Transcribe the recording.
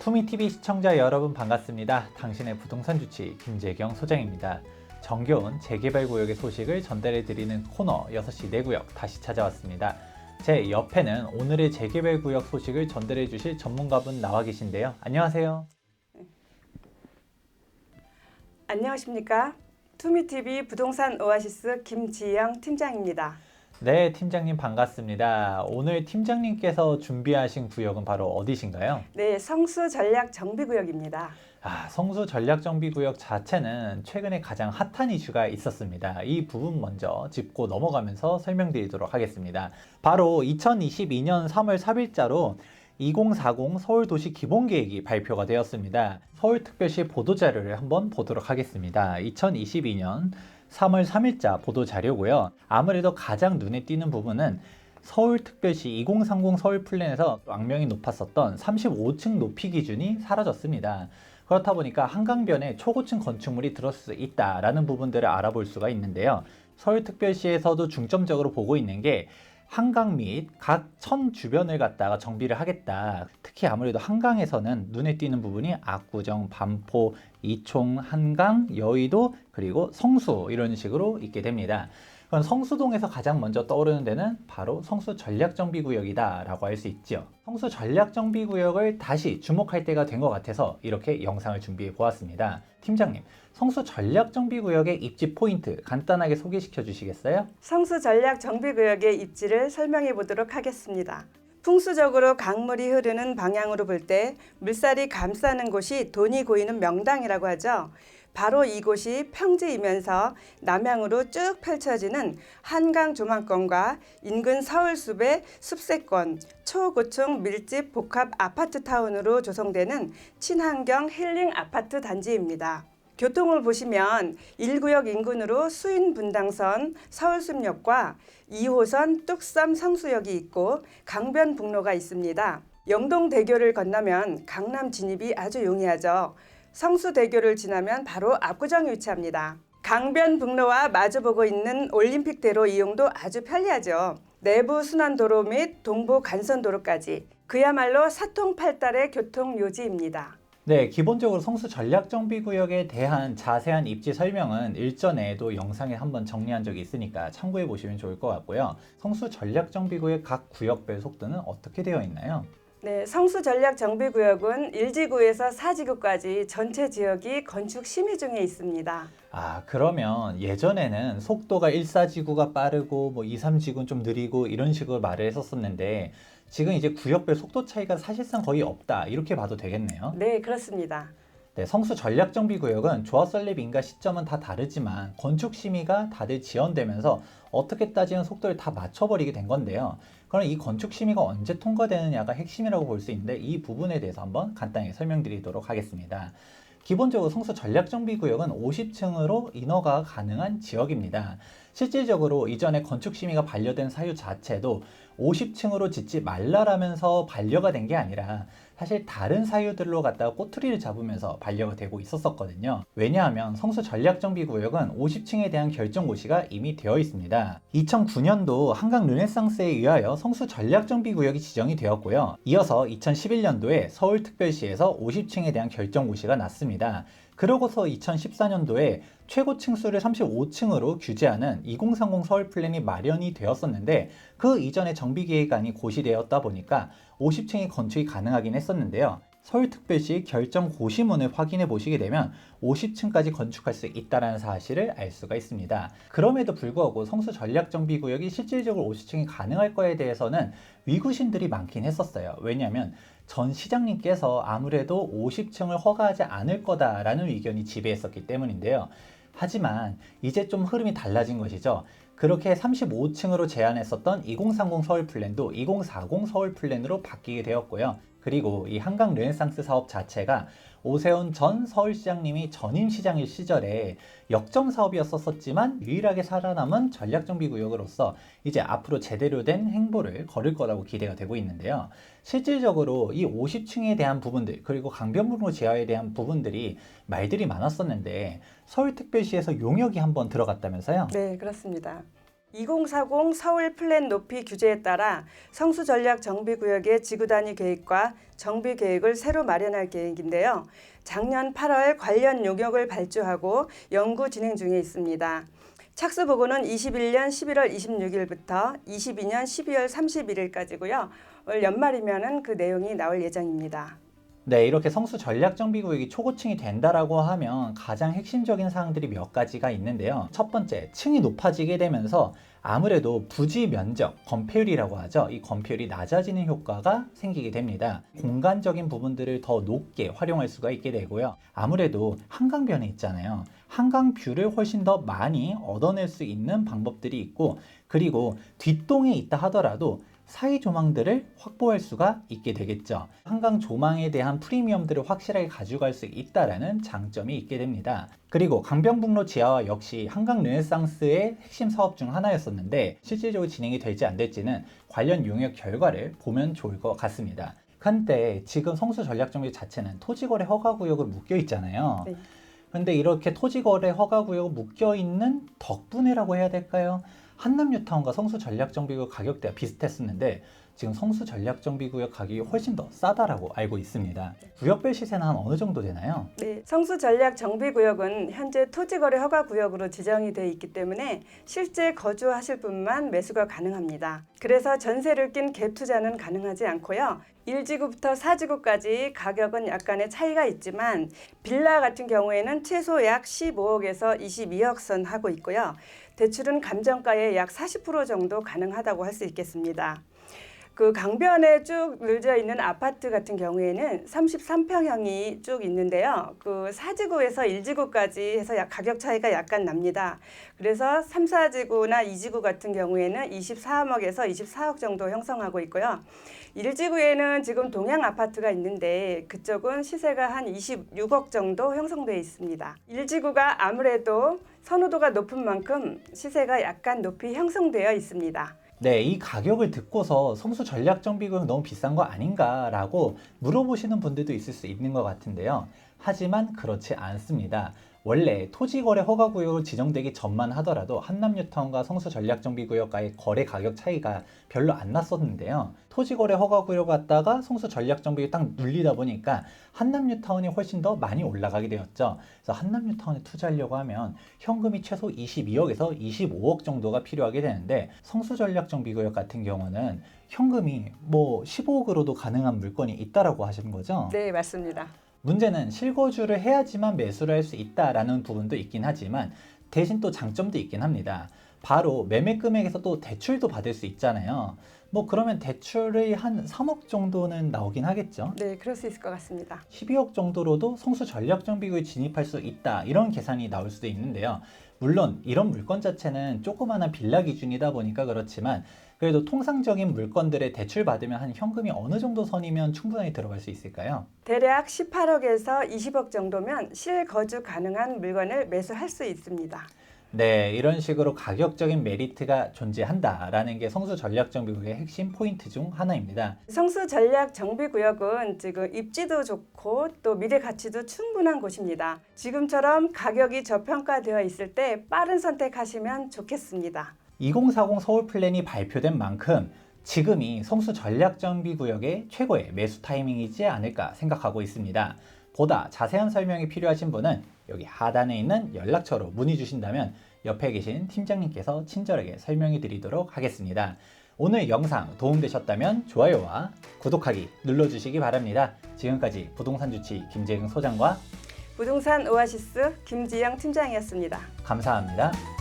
투미TV 시청자 여러분 반갑습니다. 당신의 부동산 주치 김재경 소장입니다. 정겨운 재개발구역의 소식을 전달해드리는 코너 6시 내구역 다시 찾아왔습니다. 제 옆에는 오늘의 재개발구역 소식을 전달해 주실 전문가분 나와 계신데요. 안녕하세요. 안녕하십니까? 투미TV 부동산 오아시스 김지영 팀장입니다. 네, 팀장님 반갑습니다. 오늘 팀장님께서 준비하신 구역은 바로 어디신가요? 네, 성수 전략 정비구역입니다. 성수 전략정비구역 자체는 최근에 가장 핫한 이슈가 있었습니다. 이 부분 먼저 짚고 넘어가면서 설명드리도록 하겠습니다. 바로 2022년 3월 3일자로 2040 서울도시 기본계획이 발표가 되었습니다. 서울특별시 보도자료를 한번 보도록 하겠습니다. 2022년 3월 3일자 보도자료고요. 아무래도 가장 눈에 띄는 부분은 서울특별시 2030 서울플랜에서 악명이 높았었던 35층 높이 기준이 사라졌습니다. 그렇다 보니까 한강변에 초고층 건축물이 들어설 수 있다라는 부분들을 알아볼 수가 있는데요. 서울특별시에서도 중점적으로 보고 있는 게 한강 및 각 천 주변을 갖다가 정비를 하겠다. 특히 아무래도 한강에서는 눈에 띄는 부분이 압구정, 반포, 이총, 한강, 여의도, 그리고 성수 이런 식으로 있게 됩니다. 그럼 성수동에서 가장 먼저 떠오르는 데는 바로 성수 전략정비구역이다 라고 할 수 있죠. 성수 전략정비구역을 다시 주목할 때가 된 것 같아서 이렇게 영상을 준비해 보았습니다. 팀장님, 성수 전략정비구역의 입지 포인트 간단하게 소개시켜 주시겠어요? 성수 전략 정비구역의 입지를 설명해 보도록 하겠습니다. 풍수적으로 강물이 흐르는 방향으로 볼 때 물살이 감싸는 곳이 돈이 고이는 명당이라고 하죠. 바로 이곳이 평지이면서 남향으로 쭉 펼쳐지는 한강 조망권과 인근 서울숲의 숲세권, 초고층 밀집 복합 아파트 타운으로 조성되는 친환경 힐링 아파트 단지입니다. 교통을 보시면 1구역 인근으로 수인분당선 서울숲역과 2호선 뚝섬 성수역이 있고 강변북로가 있습니다. 영동대교를 건너면 강남 진입이 아주 용이하죠. 성수대교를 지나면 바로 압구정에 위치합니다. 강변북로와 마주보고 있는 올림픽대로 이용도 아주 편리하죠. 내부 순환도로 및 동부 간선도로까지 그야말로 사통팔달의 교통요지입니다. 네, 기본적으로 성수 전략정비구역에 대한 자세한 입지 설명은 일전에도 영상에 한번 정리한 적이 있으니까 참고해 보시면 좋을 것 같고요. 성수 전략정비구역 각 구역별 속도는 어떻게 되어 있나요? 네, 성수 전략 정비구역은 1지구에서 4지구까지 전체 지역이 건축 심의 중에 있습니다. 그러면 예전에는 속도가 1, 4지구가 빠르고 2, 3지구는 좀 느리고 이런 식으로 말을 했었는데 지금 이제 구역별 속도 차이가 사실상 거의 없다 이렇게 봐도 되겠네요. 네, 그렇습니다. 네, 성수 전략정비구역은 조합 설립 인가 시점은 다 다르지만 건축 심의가 다들 지연되면서 어떻게 따지는 속도를 다 맞춰버리게 된 건데요. 그럼 이 건축 심의가 언제 통과되느냐가 핵심이라고 볼 수 있는데 이 부분에 대해서 한번 간단히 설명드리도록 하겠습니다. 기본적으로 성수 전략정비구역은 50층으로 인허가 가능한 지역입니다. 실질적으로 이전에 건축심의가 반려된 사유 자체도 50층으로 짓지 말라라면서 반려가 된 게 아니라 사실 다른 사유들로 갖다가 꼬투리를 잡으면서 반려가 되고 있었거든요. 왜냐하면 성수 전략정비구역은 50층에 대한 결정 고시가 이미 되어 있습니다. 2009년도 한강 르네상스에 의하여 성수 전략정비구역이 지정이 되었고요. 이어서 2011년도에 서울특별시에서 50층에 대한 결정 고시가 났습니다. 그러고서 2014년도에 최고 층수를 35층으로 규제하는 2030 서울 플랜이 마련이 되었었는데 그 이전에 정비계획안이 고시되었다 보니까 50층의 건축이 가능하긴 했었는데요. 서울특별시 결정 고시문을 확인해 보시게 되면 50층까지 건축할 수 있다는 사실을 알 수가 있습니다. 그럼에도 불구하고 성수 전략정비구역이 실질적으로 50층이 가능할 거에 대해서는 위구심들이 많긴 했었어요. 왜냐하면 전 시장님께서 아무래도 50층을 허가하지 않을 거다라는 의견이 지배했었기 때문인데요. 하지만 이제 좀 흐름이 달라진 것이죠. 그렇게 35층으로 제안했었던 2030 서울 플랜도 2040 서울 플랜으로 바뀌게 되었고요. 그리고 이 한강 르네상스 사업 자체가 오세훈 전 서울시장님이 전임 시장일 시절에 역점 사업이었었지만 유일하게 살아남은 전략정비구역으로서 이제 앞으로 제대로 된 행보를 걸을 거라고 기대가 되고 있는데요. 실질적으로 이 50층에 대한 부분들 그리고 강변북로 제어에 대한 부분들이 말들이 많았었는데 서울특별시에서 용역이 한번 들어갔다면서요? 네, 그렇습니다. 2040 서울 플랜 높이 규제에 따라 성수 전략 정비구역의 지구 단위 계획과 정비 계획을 새로 마련할 계획인데요. 작년 8월 관련 용역을 발주하고 연구 진행 중에 있습니다. 착수 보고는 21년 11월 26일부터 22년 12월 31일까지고요. 올 연말이면은 그 내용이 나올 예정입니다. 네, 이렇게 성수 전략정비구역이 초고층이 된다라고 하면 가장 핵심적인 사항들이 몇 가지가 있는데요. 첫 번째, 층이 높아지게 되면서 아무래도 부지 면적, 건폐율이라고 하죠. 이 건폐율이 낮아지는 효과가 생기게 됩니다. 공간적인 부분들을 더 높게 활용할 수가 있게 되고요. 아무래도 한강변에 있잖아요. 한강뷰를 훨씬 더 많이 얻어낼 수 있는 방법들이 있고, 그리고 뒷동에 있다 하더라도 사이 조망들을 확보할 수가 있게 되겠죠. 한강 조망에 대한 프리미엄들을 확실하게 가져갈 수 있다라는 장점이 있게 됩니다. 그리고 강변북로 지하화 역시 한강 르네상스의 핵심 사업 중 하나였었는데 실질적으로 진행이 될지 안 될지는 관련 용역 결과를 보면 좋을 것 같습니다. 근데 지금 성수 전략정비 자체는 토지거래 허가구역으로 묶여 있잖아요. 네. 근데 이렇게 토지거래 허가구역 묶여 있는 덕분에라고 해야 될까요? 한남뉴타운과 성수전략정비구역 가격대가 비슷했었는데 지금 성수전략정비구역 가격이 훨씬 더 싸다라고 알고 있습니다. 구역별 시세는 한 어느 정도 되나요? 네, 성수 전략 정비구역은 현재 토지거래 허가구역으로 지정이 되어 있기 때문에 실제 거주하실 분만 매수가 가능합니다. 그래서 전세를 낀 갭 투자는 가능하지 않고요. 1지구부터 4지구까지 가격은 약간의 차이가 있지만 빌라 같은 경우에는 최소 약 15억에서 22억 선 하고 있고요. 대출은 감정가의 약 40% 정도 가능하다고 할 수 있겠습니다. 그 강변에 쭉 늘져 있는 아파트 같은 경우에는 33평형이 쭉 있는데요. 그 4지구에서 1지구까지 해서 가격 차이가 약간 납니다. 그래서 3, 4지구나 2지구 같은 경우에는 23억에서 24억 정도 형성하고 있고요. 1지구에는 지금 동양 아파트가 있는데 그쪽은 시세가 한 26억 정도 형성되어 있습니다. 1지구가 아무래도 선호도가 높은 만큼 시세가 약간 높이 형성되어 있습니다. 네, 이 가격을 듣고서 성수 전략정비구역 너무 비싼 거 아닌가라고 물어보시는 분들도 있을 수 있는 것 같은데요. 하지만 그렇지 않습니다. 원래 토지거래 허가구역으로 지정되기 전만 하더라도 한남뉴타운과 성수전략정비구역과의 거래 가격 차이가 별로 안 났었는데요. 토지거래 허가구역 갔다가 성수전략정비구역 딱 눌리다 보니까 한남뉴타운이 훨씬 더 많이 올라가게 되었죠. 그래서 한남뉴타운에 투자하려고 하면 현금이 최소 22억에서 25억 정도가 필요하게 되는데 성수전략정비구역 같은 경우는 현금이 뭐 15억으로도 가능한 물건이 있다라고 하시는 거죠? 네, 맞습니다. 문제는 실거주를 해야지만 매수를 할 수 있다라는 부분도 있긴 하지만 대신 또 장점도 있긴 합니다. 바로 매매 금액에서 또 대출도 받을 수 있잖아요. 뭐 그러면 대출이 한 3억 정도는 나오긴 하겠죠. 네, 그럴 수 있을 것 같습니다. 12억 정도로도 성수 전략정비구에 진입할 수 있다 이런 계산이 나올 수도 있는데요. 물론 이런 물건 자체는 조그마한 빌라 기준이다 보니까 그렇지만 그래도 통상적인 물건들에 대출 받으면 한 현금이 어느 정도 선이면 충분히 들어갈 수 있을까요? 대략 18억에서 20억 정도면 실거주 가능한 물건을 매수할 수 있습니다. 네, 이런 식으로 가격적인 메리트가 존재한다라는 게 성수 전략정비구역의 핵심 포인트 중 하나입니다. 성수 전략 정비구역은 지금 입지도 좋고 또 미래 가치도 충분한 곳입니다. 지금처럼 가격이 저평가되어 있을 때 빠른 선택하시면 좋겠습니다. 2040 서울 플랜이 발표된 만큼 지금이 성수 전략정비구역의 최고의 매수 타이밍이지 않을까 생각하고 있습니다. 보다 자세한 설명이 필요하신 분은 여기 하단에 있는 연락처로 문의 주신다면 옆에 계신 팀장님께서 친절하게 설명해 드리도록 하겠습니다. 오늘 영상 도움되셨다면 좋아요와 구독하기 눌러주시기 바랍니다. 지금까지 부동산 주치 김재경 소장과 부동산 오아시스 김지영 팀장이었습니다. 감사합니다.